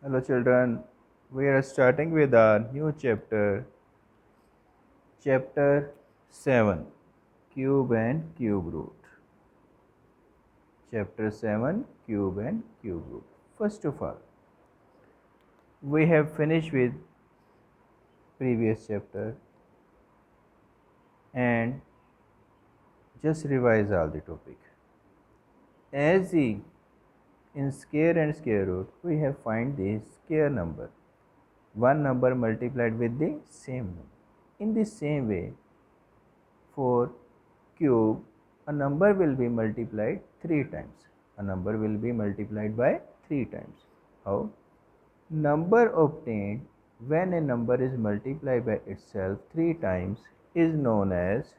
Hello children, we are starting with a new chapter 7, Cube and Cube Root. Chapter 7, Cube and Cube Root. First of all, we have finished with previous chapter and just revise all the topic. As the in square and square root, we have find the square number. One number multiplied with the same number. In the same way, for cube, a number will be multiplied 3 times. A number will be multiplied by 3 times. How? Number obtained when a number is multiplied by itself 3 times is known as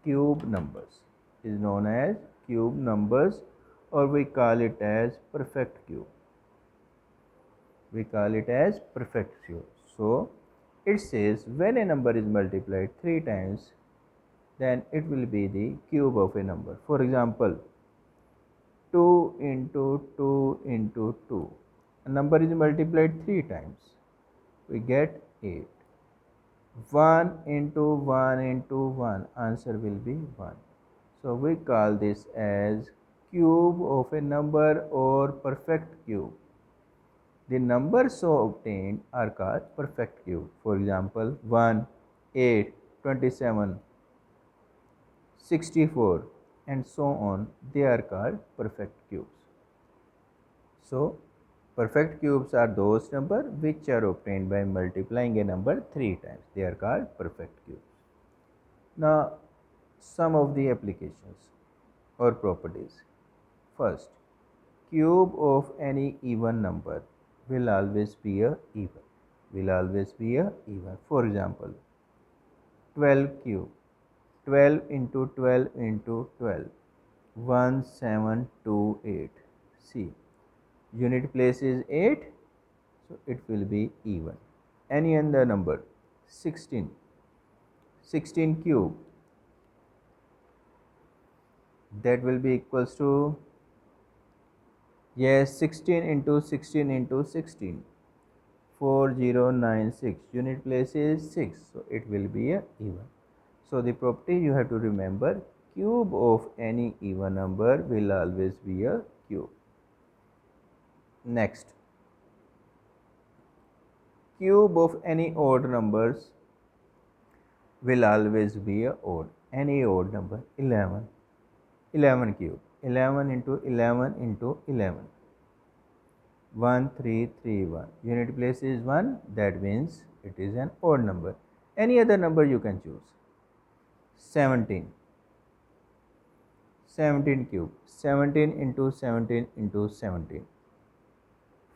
cube numbers. Is known as cube numbers, or we call it as perfect cube. We call it as perfect cube. So it says when a number is multiplied 3 times, then it will be the cube of a number. For example, 2 into 2 into 2. A number is multiplied 3 times. We get 8. 1 into 1 into 1. Answer will be 1. So we call this as cube of a number or perfect cube. The numbers so obtained are called perfect cube. For example, 1, 8, 27, 64 and so on, they are called perfect cubes. So perfect cubes are those numbers which are obtained by multiplying a number 3 times. They are called perfect cubes. Now some of the applications or properties. First, cube of any even number will always be a even. Will always be a even. For example, 12 cube. 12 into 12 into 12. 1728. See, unit place is 8, so it will be even. Any other number, 16. 16 cube, that will be equals to, yes, 16 into 16 into 16. 4096. Unit place is 6, so it will be a even. So the property you have to remember, cube of any even number will always be a cube. Next, cube of any odd numbers will always be a odd. Any odd number, 11. 11 cube. 11 into 11 into 11. 1331. Unit place is 1, that means it is an odd number. Any other number you can choose. 17. 17 cube. 17 into 17 into 17.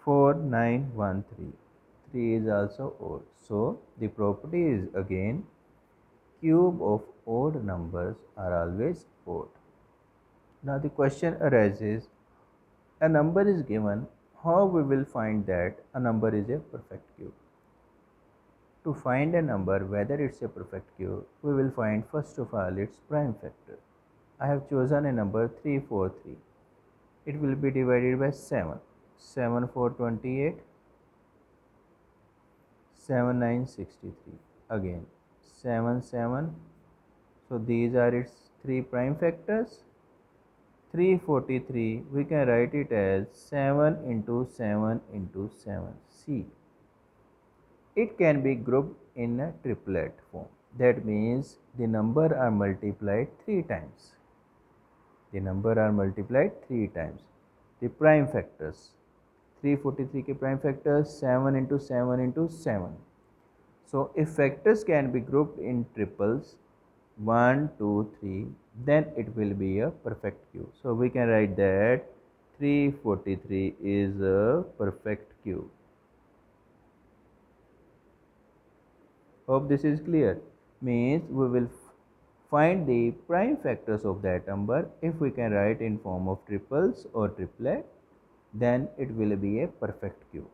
4913. 3 is also odd. So the property is again, cube of odd numbers are always odd. Now the question arises, a number is given, how we will find that a number is a perfect cube? To find a number whether it's a perfect cube, we will find first of all its prime factor. I have chosen a number 343. It will be divided by 7. 7 4 28, 7 9 63. Again 7 7. So these are its 3 prime factors. 343, we can write it as 7 into 7 into 7. See, it can be grouped in a triplet form. That means the number are multiplied 3 times. The number are multiplied 3 times. The prime factors, 343 के prime factors 7 into 7 into 7. So if factors can be grouped in triples 1, 2, 3, then it will be a perfect cube. So we can write that 343 is a perfect cube. Hope this is clear. Means we will find the prime factors of that number. If we can write in form of triples or triplet, then it will be a perfect cube.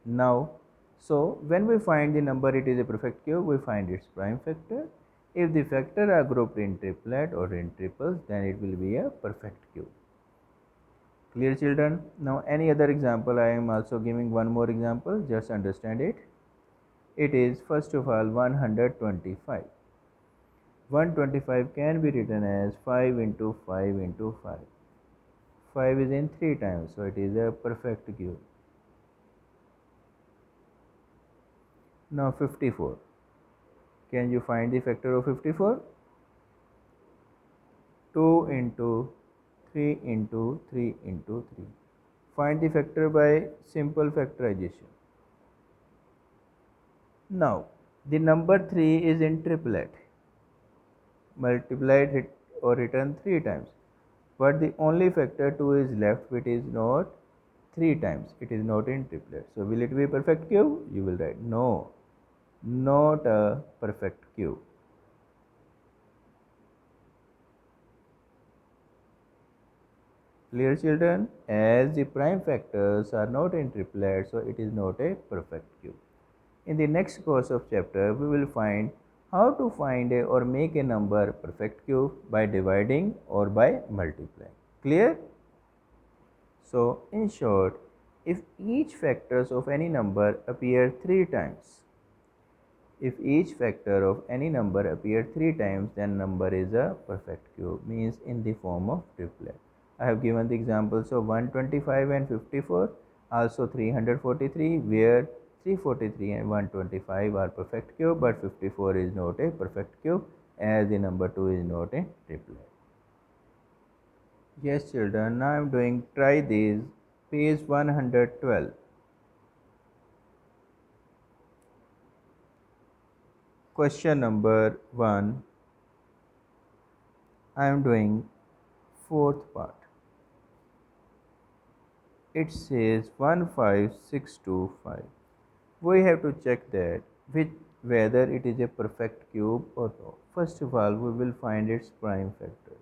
Now, so when we find the number it is a perfect cube, we find its prime factor. If the factor are grouped in triplet or in triples, then it will be a perfect cube. Clear, children? Now any other example, I am also giving one more example, just understand it. It is first of all 125. 125 can be written as 5 into 5 into 5. 5 is in 3 times, so it is a perfect cube. Now 54. Can you find the factor of 54? 2 into 3 into 3 into 3. Find the factor by simple factorization. Now, the number 3 is in triplet. Multiplied it or written 3 times. But the only factor 2 is left, which is not 3 times. It is not in triplet. So, will it be a perfect cube? You will write no, not a perfect cube. Clear, children? As the prime factors are not in triplet, so it is not a perfect cube. In the next course of chapter, we will find how to find a or make a number perfect cube by dividing or by multiplying. Clear? So, in short, if each factors of any number appear 3 times, if each factor of any number appear 3 times, then number is a perfect cube, means in the form of triplet. I have given the examples of 125 and 54, also 343, where 343 and 125 are perfect cube, but 54 is not a perfect cube as the number 2 is not a triplet. Yes, children, now I am doing try these, page 112. Question number 1. I am doing fourth part. It says 15625. We have to check that whether it is a perfect cube or not. First of all, we will find its prime factor.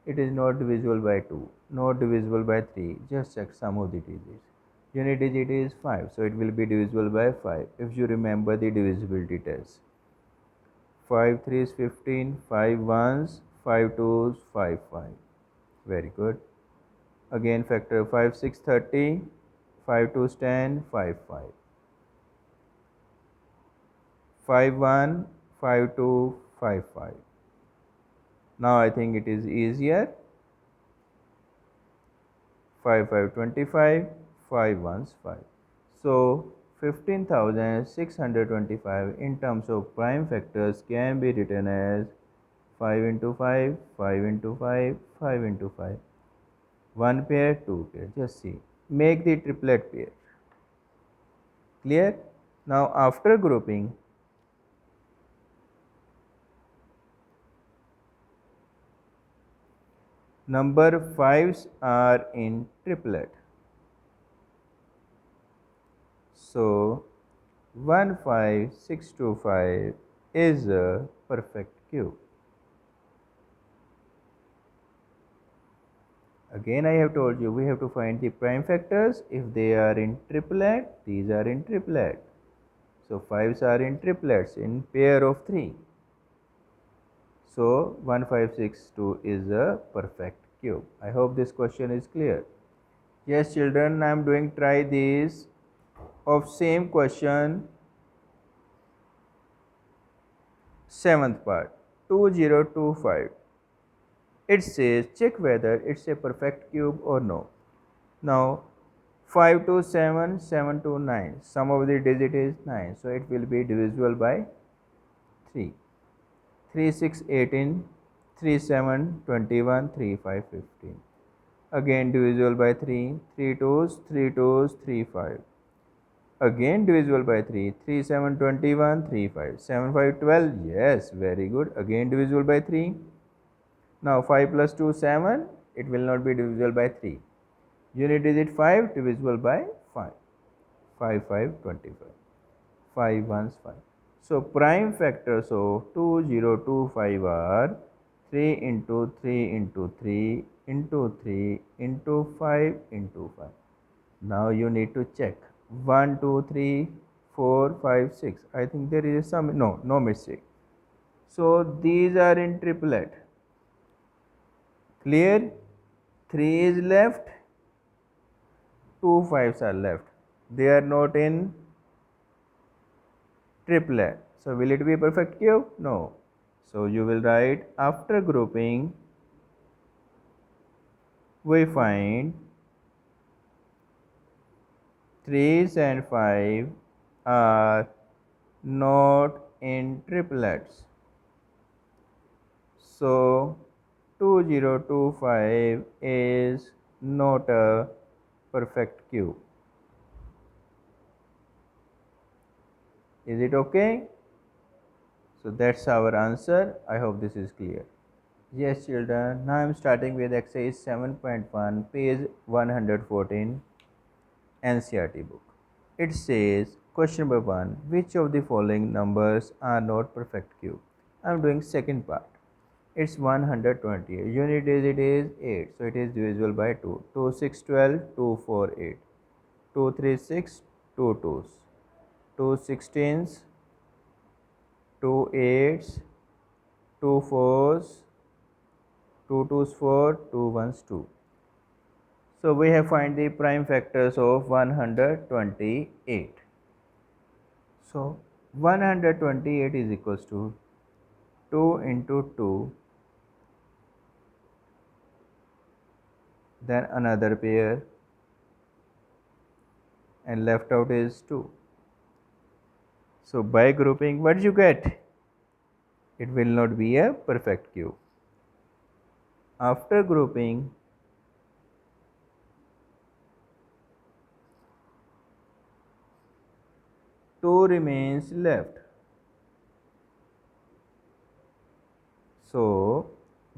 It is not divisible by 2, not divisible by 3. Just check some of the digits. Unit digit is 5, so it will be divisible by 5 if you remember the divisibility test. 5 3s 15, 5 1s, 5 2s, 5 5. Very good. Again factor 5 6 30, 5 2s 10, 5 5. 5 1, 5 2, 5 5. Now I think it is easier. 5 5 25, 5 1s 5. So 15,625 in terms of prime factors can be written as 5 into 5, 5 into 5, 5 into 5. 1 pair, 2 pair. Just see. Make the triplet pair. Clear? Now after grouping, number 5s are in triplet. So 15625 is a perfect cube. Again I have told you we have to find the prime factors. If they are in triplet, these are in triplet. So 5s are in triplets in pair of 3. So 1562 is a perfect cube. I hope this question is clear. Yes, children, I am doing try these of same question, 7th part, 2025. It says check whether it's a perfect cube or no. Now 5 to 7, 7 to 9, sum of the digit is 9, so it will be divisible by 3. 3 6 18, 3 7 21, 3 5 15. Again divisible by 3, 3 2s, 3 2s, 3 5. Again divisible by 3, 3 7 21, 3 5, 7 5 12, yes, very good. Again divisible by 3. Now 5 plus 2 7, it will not be divisible by 3. Unit digit 5 divisible by 5. 5 5 25. 5 1s 5. So prime factors of 2025 are 3 into 3 into 3 into 3 into 5 into 5. Now you need to check 1 2 3 4 5 6. I think there is some no mistake. So these are in triplet. Clear? 3 is left, 2 5s are left. They are not in triplet. So will it be a perfect cube? No. So you will write after grouping we find 3s and 5 are not in triplets. So 2025 is not a perfect cube. Is it okay? So that's our answer. I hope this is clear. Yes children, now I am starting with exercise 7.1 page 114 NCERT book. It says question number 1, which of the following numbers are not perfect cube? I am doing second part. It's 128. Unit digit is 8, so it is divisible by 2. 2 6 12, 2 4 8. 2 3 6, 2 2s. 2 16s, 2 8s, 2 4s, 2 2s 4, 2 1s 2. So we have find the prime factors of 128. So 128 is equals to 2 into 2, then another pair, and left out is 2. So by grouping, what did you get? It will not be a perfect cube. After grouping, two remains left. So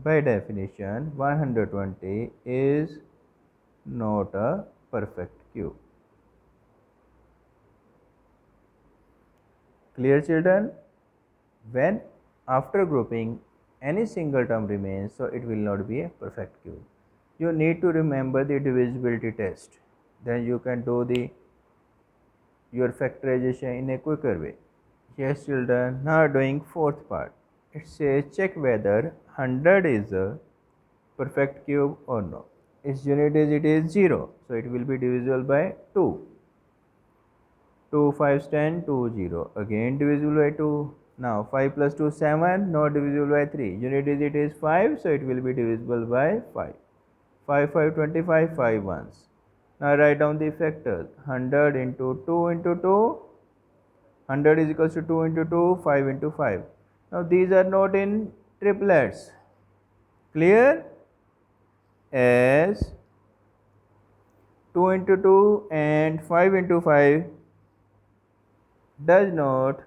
by definition, 120 is not a perfect cube. Clear children? When after grouping any single term remains, so it will not be a perfect cube. You need to remember the divisibility test. Then you can do your factorization in a quicker way. Yes children, now doing fourth part. It says check whether 100 is a perfect cube or no. Its unit digit is 0, so it will be divisible by 2. 2 5 10, 2 0. Again divisible by 2. Now 5 plus 2 7, not divisible by 3. Unit digit is 5, so it will be divisible by 5. 5 5 25, 5 ones. Now write down the factors. 100 into 2 into 2. 100 is equals to 2 into 2, 5 into 5. Now these are not in triplets. Clear? As 2 into 2 and 5 into 5 does not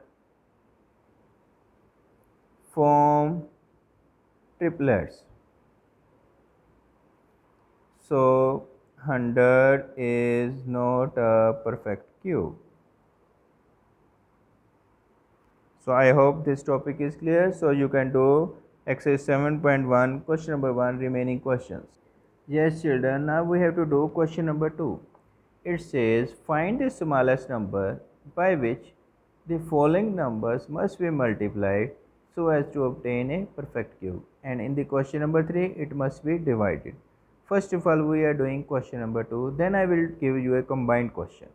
form triplets. So 100 is not a perfect cube. So I hope this topic is clear. So you can do exercise 7.1 question number 1 remaining questions. Yes children, now we have to do question number 2. It says find the smallest number by which the following numbers must be multiplied so as to obtain a perfect cube, and in the question number 3 it must be divided. First of all we are doing question number 2, then I will give you a combined question.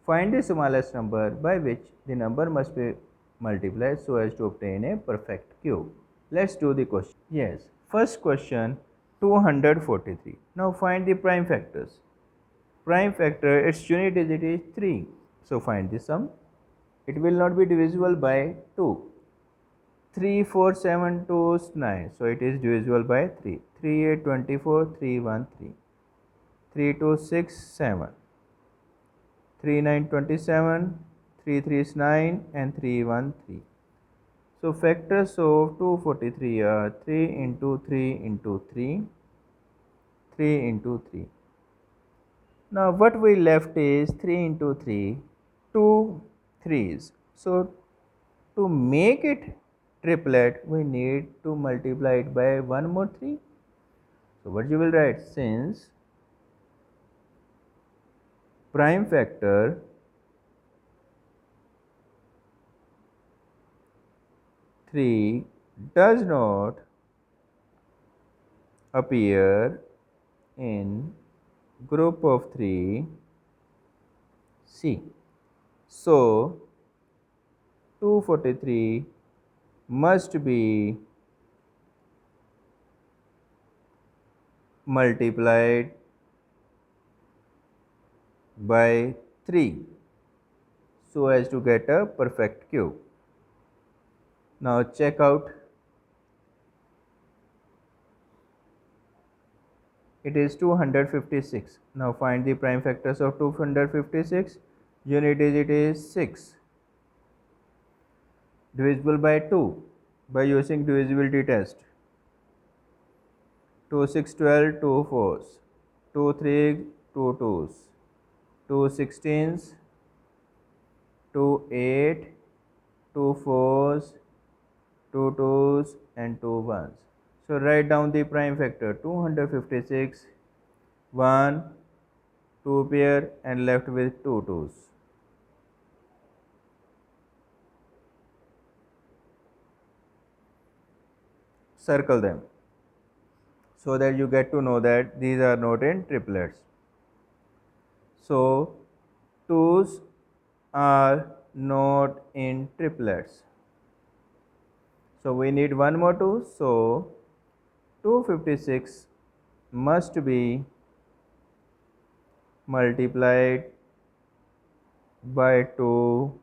Find the smallest number by which the number must be multiplied so as to obtain a perfect cube. Let's do the question. Yes, first question 243. Now find the prime factors. Prime factor, its unit digit is 3. So find the sum. It will not be divisible by 2. 3 4 7 2 is 9. So it is divisible by 3. 3 8 24, 3 1 3. 3 2 6 7. 3 9 27, 3 3 is 9 and 3 1 3. So factors of 243 are 3 into 3 into 3, 3 into 3. Now what we left is 3 into 3, 2 3's. So to make it triplet we need to multiply it by 1 more 3. So what you will write, since prime factor 3 does not appear in group of 3, C. So 243 must be multiplied by 3 so as to get a perfect cube. Now check out. It is 256. Now find the prime factors of 256. Unit digit is 6. Divisible by 2 by using divisibility test. 2 6 12, 2 4s, 2 3, 2 2s, 2 16s, 2 8, 2 4s, 2 2s and 2 1s. So write down the prime factor 256, 1, 2 pair and left with 2 2s. Circle them so that you get to know that these are not in triplets. So 2's are not in triplets. So we need one more 2. So 256 must be multiplied by 2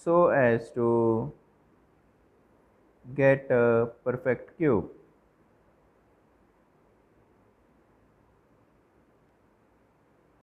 so as to get a perfect cube.